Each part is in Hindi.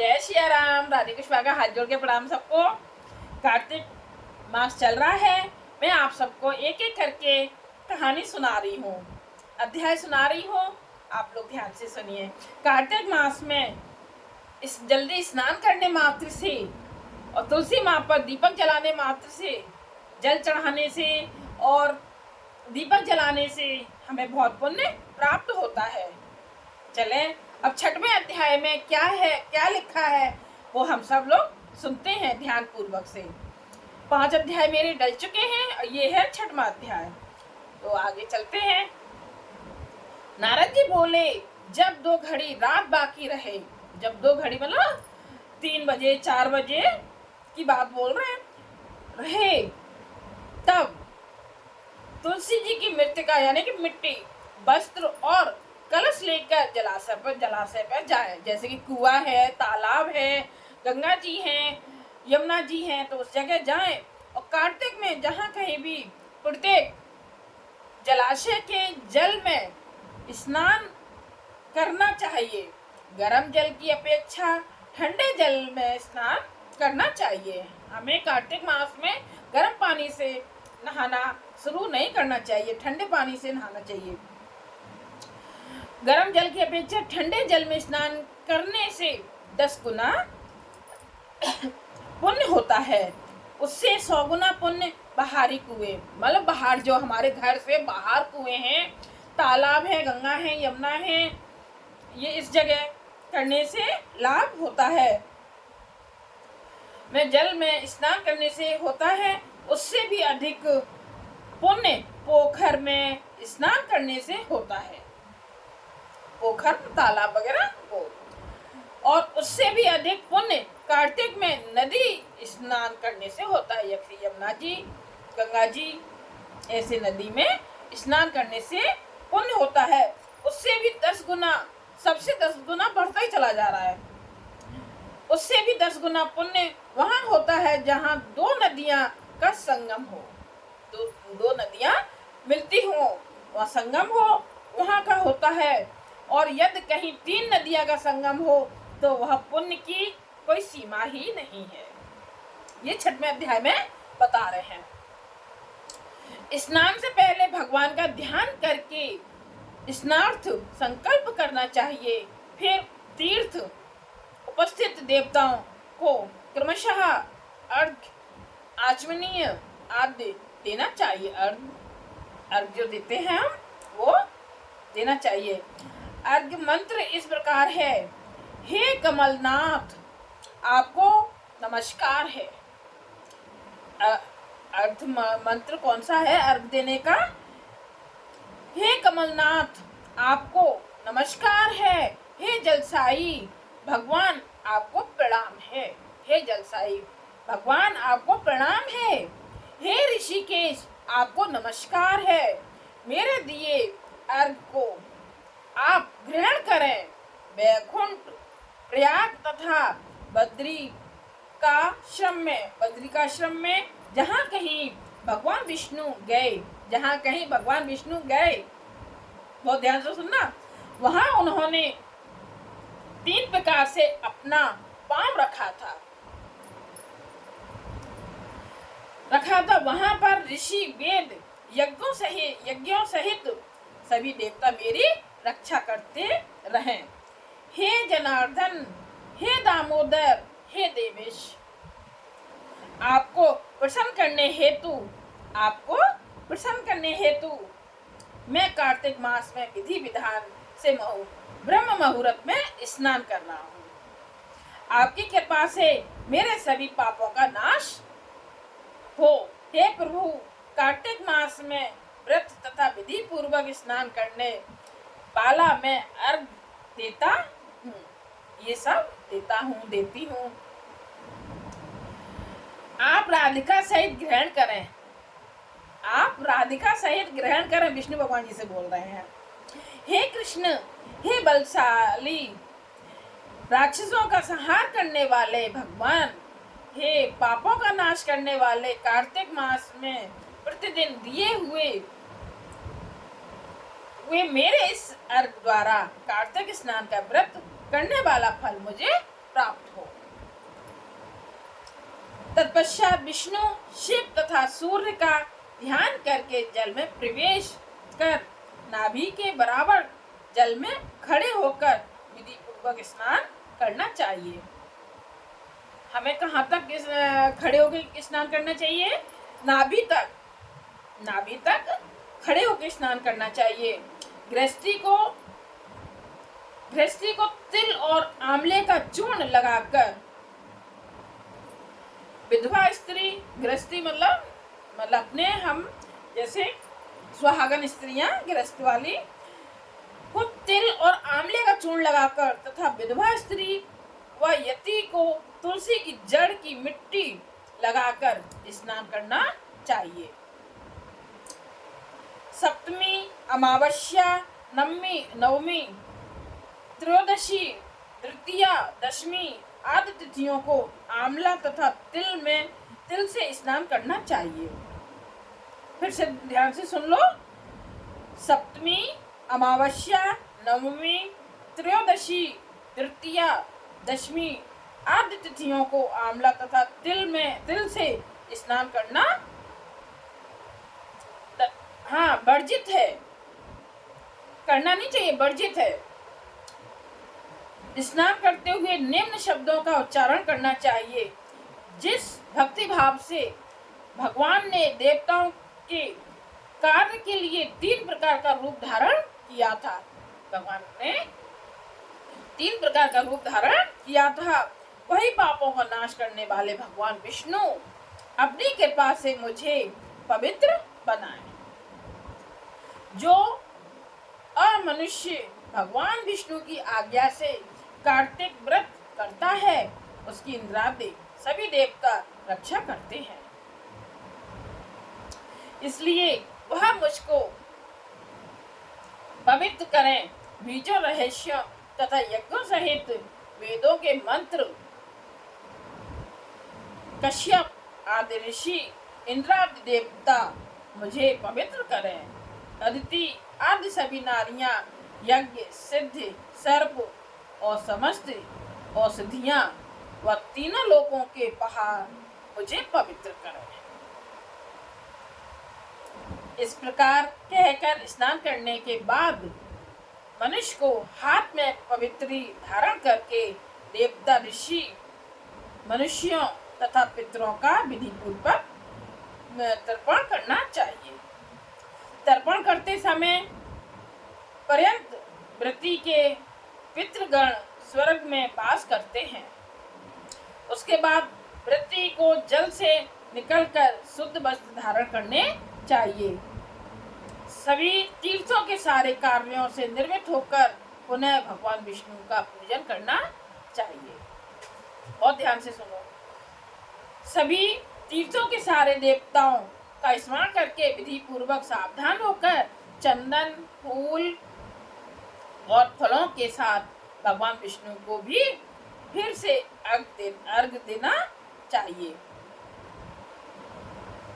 जय सिया राम। राधे कृष्ण का हाथ जोड़ के प्रणाम सबको। कार्तिक मास चल रहा है। मैं आप सबको एक एक करके कहानी सुना रही हूँ, अध्याय सुना रही हूँ। आप लोग ध्यान से सुनिए। कार्तिक मास में इस जल्दी स्नान करने मात्र से और तुलसी माँ पर दीपक जलाने मात्र से, जल चढ़ाने से और दीपक जलाने से हमें बहुत पुण्य प्राप्त होता है। चलें अब छठवें अध्याय में क्या है, क्या लिखा है वो हम सब लोग सुनते हैं ध्यान पूर्वक से। 5 अध्याय मेरे डल चुके हैं और ये है 6वां अध्याय। तो आगे चलते हैं। नारद जी बोले, जब 2 घड़ी रात बाकी रहे, जब 2 घड़ी मतलब 3 बजे 4 बजे की बात बोल रहे, तब तुलसी जी की मृतिका यानी कि मिट्टी, वस्त्र और कलश लेकर जलाशय पर जाए। जैसे कि कुआं है, तालाब है, गंगा जी हैं, यमुना जी हैं, तो उस जगह जाएं। और कार्तिक में जहाँ कहीं भी प्रत्येक जलाशय के जल में स्नान करना चाहिए। गर्म जल की अपेक्षा ठंडे जल में स्नान करना चाहिए। हमें कार्तिक मास में गर्म पानी से नहाना शुरू नहीं करना चाहिए, ठंडे पानी से नहाना चाहिए। गर्म जल की अपेक्षा ठंडे जल में स्नान करने से 10 गुना पुण्य होता है। उससे 100 गुना पुण्य बाहरी कुएं, मतलब बाहर जो हमारे घर से बाहर कुएं हैं, तालाब है, गंगा है, यमुना है, ये इस जगह करने से लाभ होता है। में जल में स्नान करने से होता है, उससे भी अधिक पुण्य पोखर में स्नान करने से होता है। पोखर, तालाब वगैरह हो। और उससे भी अधिक पुण्य कार्तिक में नदी स्नान करने से होता है। यमुना जी, गंगा जी, ऐसे नदी में स्नान करने से पुण्य होता है। उससे भी 10 गुना, सबसे 10 गुना बढ़ता ही चला जा रहा है। उससे भी 10 गुना पुण्य वहां होता है जहां 2 नदियां का संगम हो, दो नदियां मिलती हो, वहां संगम हो, वहां का होता है। और यदि कहीं 3 नदियां का संगम हो तो वह पुण्य की कोई सीमा ही नहीं है। ये 6वें अध्याय में बता रहे हैं। स्नान से पहले भगवान का ध्यान करके स्नार्थ संकल्प करना चाहिए। फिर तीर्थ उपस्थित देवताओं को क्रमशः अर्घ्य, आचमनीय आदि देना चाहिए। अर्घ्य जो देते हैं हम, वो देना चाहिए। अर्घ्य मंत्र इस प्रकार है, हे कमलनाथ, आपको नमस्कार है। अर्घ्य मंत्र कौन सा है अर्घ्य देने का? हे कमलनाथ, आपको नमस्कार है। हे जलसाई भगवान, आपको प्रणाम है। हे जलसाई भगवान, आपको प्रणाम है। हे ऋषिकेश, आपको नमस्कार है। मेरे दिए अर्घ्य को आप ग्रहण करें। वैकुंठ, प्रयाग तथा बद्रिकाश्रम में जहाँ कहीं भगवान विष्णु गए, बहुत ध्यान से सुनना, वहां उन्होंने 3 प्रकार से अपना पांव रखा था। वहां पर ऋषि, वेद, यज्ञों सहित सभी देवता मेरी रक्षा करते रहें। हे जनार्दन, हे दामोदर, हे देवेश, आपको प्रसन्न करने हेतु मैं कार्तिक मास में विधि विधान से ब्रह्म मुहूर्त में स्नान कर रहा हूँ। आपकी कृपा से मेरे सभी पापों का नाश हो। हे प्रभु, कार्तिक मास में व्रत तथा विधि पूर्वक स्नान करने वाला मैं अर्घ देता हूँ। ये सब देती हूँ। आप राधिका सहित ग्रहण करें। विष्णु भगवान जी से बोल रहे हैं। हे कृष्ण, हे बलशाली राक्षसों का संहार करने वाले भगवान, हे पापों का नाश करने वाले, कार्तिक मास में प्रतिदिन दिए हुए मेरे इस अर्घ द्वारा कार्तिक स्नान का व्रत करने वाला फल मुझे प्राप्त हो। तत्पश्चात विष्णु, शिव तथा सूर्य का ध्यान करके जल में प्रवेश कर नाभि के बराबर जल में खड़े होकर विधि पूर्वक स्नान करना चाहिए। हमें कहाँ तक खड़े होकर स्नान करना चाहिए? नाभि तक, नाभि तक खड़े होकर स्नान करना चाहिए। गृहस्थी को तिल और आंवले का चूर्ण लगाकर, विधवा स्त्री, गृहस्थी मतलब अपने हम जैसे सुहागन स्त्रियां गृहस्थ वाली को तिल और आंवले का चूर्ण लगाकर तथा विधवा स्त्री व यति को तुलसी की जड़ की मिट्टी लगाकर स्नान करना चाहिए। सप्तमी, अमावस्या, नवमी, त्रयोदशी, तृतीया, दशमी आदि तिथियों को आंवला तथा तिल से स्नान करना चाहिए। फिर से ध्यान से सुन लो। सप्तमी, अमावस्या, नवमी, त्रयोदशी, तृतीया, दशमी आदि तिथियों को आंवला तथा तिल से स्नान करना वर्जित है, करना नहीं चाहिए, वर्जित है। स्नान करते हुए निम्न शब्दों का उच्चारण करना चाहिए। जिस भक्ति भाव से भगवान ने देवताओं के कार्य के लिए 3 प्रकार का रूप धारण किया था, भगवान ने 3 प्रकार का रूप धारण किया था, वही पापों का नाश करने वाले भगवान विष्णु अपनी कृपा से मुझे पवित्र बनाए। जो अमनुष्य भगवान विष्णु की आज्ञा से कार्तिक व्रत करता है, उसकी इंद्रादि सभी देवता रक्षा करते हैं। इसलिए वह मुझको पवित्र करें। बीजों, रहस्यों तथा यज्ञों सहित वेदों के मंत्र, कश्यप आदि ऋषि, इंद्रादि देवता मुझे पवित्र करें। अदिति आदि सभी नारियां, यज्ञ, सिद्धि, सर्प और समस्त औषधियां व तीनों लोकों के पहाड़ मुझे पवित्र करें। इस प्रकार कहकर स्नान करने के बाद मनुष्य को हाथ में पवित्री धारण करके देवता, ऋषि, मनुष्यों तथा पितरों का विधि पूर्वक तर्पण करना चाहिए। तर्पण करते समय पर्यंत व्रती के पितृगण स्वर्ग में वास करते हैं। उसके बाद व्रती को जल से निकलकर शुद्ध वस्त्र धारण करने चाहिए। सभी तीर्थों के सारे कार्यों से निर्मित होकर पुनः भगवान विष्णु का पूजन करना चाहिए। और ध्यान से सुनो। सभी तीर्थों के सारे देवताओं का स्मरण करके विधि पूर्वक सावधान होकर चंदन, फूल और फलों के साथ भगवान विष्णु को भी फिर से अर्घ देना चाहिए।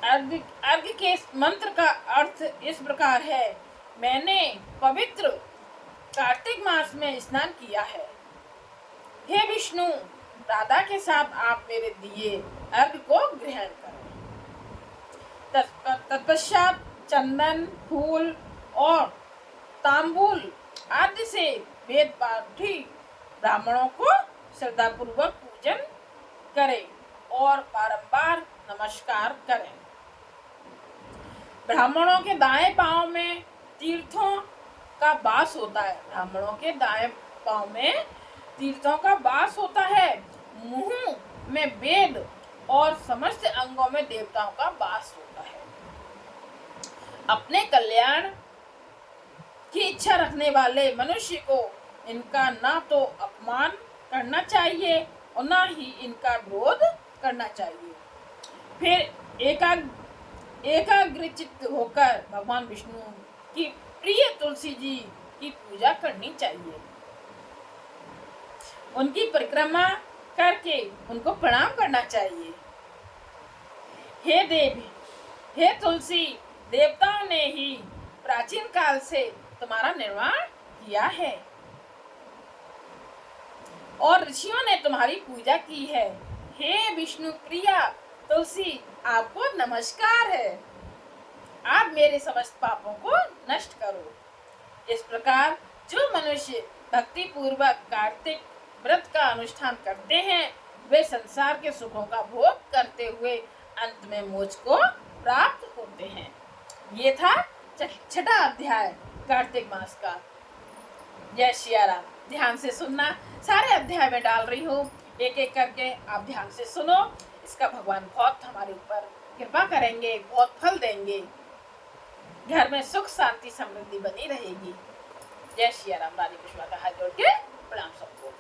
अर्घ के मंत्र का अर्थ इस प्रकार है: मैंने पवित्र कार्तिक मास में स्नान किया है। हे विष्णु, राधा के साथ आप मेरे दिए अर्घ को ग्रहण करें। तत्पश्चात चंदन, फूल और तांबूल आदि से वेद पाठी ब्राह्मणों को श्रद्धापूर्वक पूजन करें और बारंबार नमस्कार करें। ब्राह्मणों के दाएं पांव में तीर्थों का वास होता है। ब्राह्मणों के दाएं पांव में तीर्थों का वास होता है। मुंह में वेद और समस्त अंगों में देवताओं का वास होता है। अपने कल्याण की इच्छा रखने वाले मनुष्य को इनका ना तो अपमान करना चाहिए और ना ही इनका विरोध करना चाहिए। फिर एकाग्रचित्त होकर भगवान विष्णु की प्रिय तुलसी जी की पूजा करनी चाहिए। उनकी परिक्रमा करके उनको प्रणाम करना चाहिए। हे देवी, हे तुलसी, देवताओं ने ही प्राचीन काल से तुम्हारा निर्माण किया है और ऋषियों ने तुम्हारी पूजा की है। हे विष्णु प्रिया, तुलसी आपको नमस्कार है, आप मेरे समस्त पापों को नष्ट करो। इस प्रकार जो मनुष्य भक्ति पूर्वक कार्तिक व्रत का अनुष्ठान करते हैं वे संसार के सुखों का भोग करते हुए अंत में मोक्ष को प्राप्त होते हैं। ये था छठा अध्याय कार्तिक मास का। जय सिया राम। ध्यान से सुनना, सारे अध्याय में डाल रही हूँ, एक एक करके आप ध्यान से सुनो। इसका भगवान बहुत हमारे ऊपर कृपा करेंगे, बहुत फल देंगे, घर में सुख शांति समृद्धि बनी रहेगी। जय सिया राम। रानी कुष्मा का हाथ जोड़ के प्रणाम सबको।